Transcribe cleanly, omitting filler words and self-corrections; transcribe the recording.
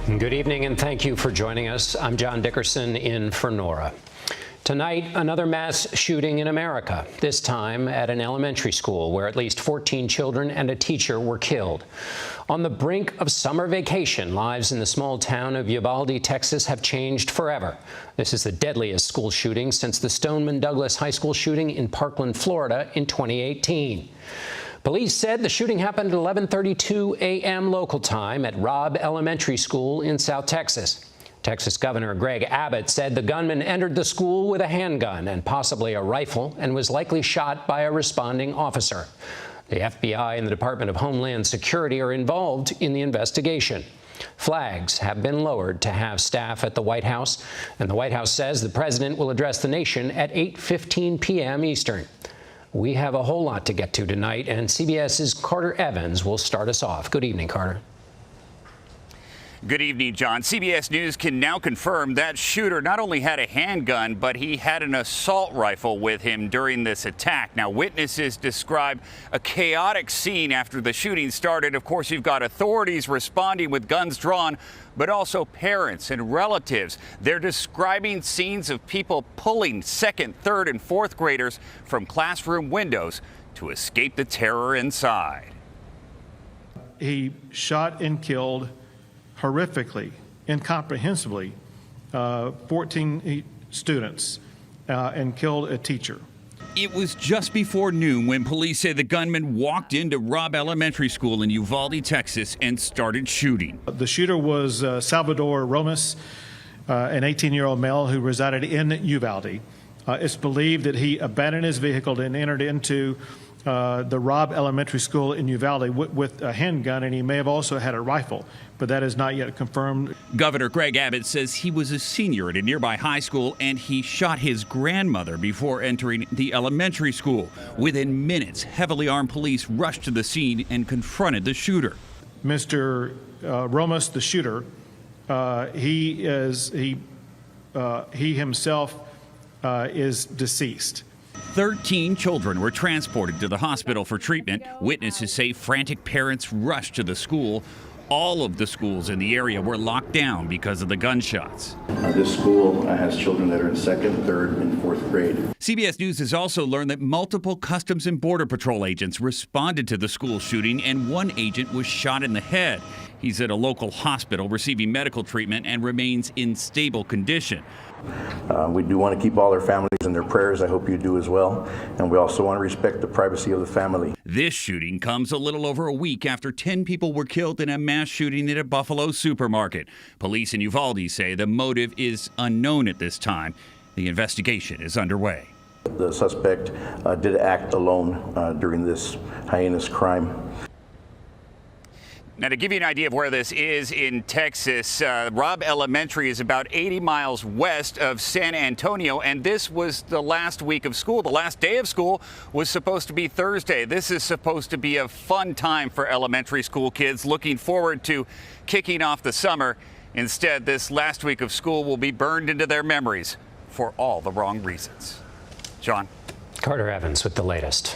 Good evening and thank you for joining us. I'm John Dickerson in for Nora. Tonight, another mass shooting in America, this time at an elementary school where at least 14 children and a teacher were killed. On the brink of summer vacation, lives in the small town of Uvalde, Texas have changed forever. This is the deadliest school shooting since the Stoneman Douglas High School shooting in Parkland, Florida in 2018. Police said the shooting happened at 11:32 a.m. local time at Robb Elementary School in South Texas. Texas Governor Greg Abbott said the gunman entered the school with a handgun and possibly a rifle and was likely shot by a responding officer. The FBI and the Department of Homeland Security are involved in the investigation. Flags have been lowered to have staff at the White House, and the White House says the president will address the nation at 8:15 p.m. Eastern. We have a whole lot to get to tonight, and CBS's Carter Evans will start us off. Good evening, Carter. Good evening, John. CBS News can now confirm that shooter not only had a handgun, but he had an assault rifle with him during this attack. Now, witnesses describe a chaotic scene after the shooting started. Of course, you've got authorities responding with guns drawn, but also parents and relatives. They're describing scenes of people pulling second, third, and fourth graders from classroom windows to escape the terror inside. He shot and killed horrifically, incomprehensibly, 14 students and killed a teacher. It was just before noon when police say the gunman walked into Robb Elementary School in Uvalde, Texas, and started shooting. The shooter was Salvador Romas, an 18-year-old male who resided in Uvalde. It's believed that he abandoned his vehicle and entered into the Robb Elementary School in Uvalde with a handgun, and he may have also had a rifle, but that is not yet confirmed. Governor Greg Abbott says he was a senior at a nearby high school and he shot his grandmother before entering the elementary school. Within minutes, heavily armed police rushed to the scene and confronted the shooter. Mr. Romas, the shooter, he himself is deceased. 13 children were transported to the hospital for treatment. Witnesses say frantic parents rushed to the school. All of the schools in the area were locked down because of the gunshots. This school has children that are in second, third, and fourth grade. CBS News has also learned that multiple Customs and Border Patrol agents responded to the school shooting, and one agent was shot in the head. He's at a local hospital receiving medical treatment and remains in stable condition. We do want to keep all their families in their prayers. I hope you do as well. And we also want to respect the privacy of the family. This shooting comes a little over a week after 10 people were killed in a mass shooting at a Buffalo supermarket. Police in Uvalde say the motive is unknown at this time. The investigation is underway. The suspect did act alone during this heinous crime. Now, to give you an idea of where this is in Texas, Robb Elementary is about 80 miles west of San Antonio, and this was the last week of school. The last day of school was supposed to be Thursday. This is supposed to be a fun time for elementary school kids looking forward to kicking off the summer. Instead, this last week of school will be burned into their memories for all the wrong reasons. John. Carter Evans with the latest.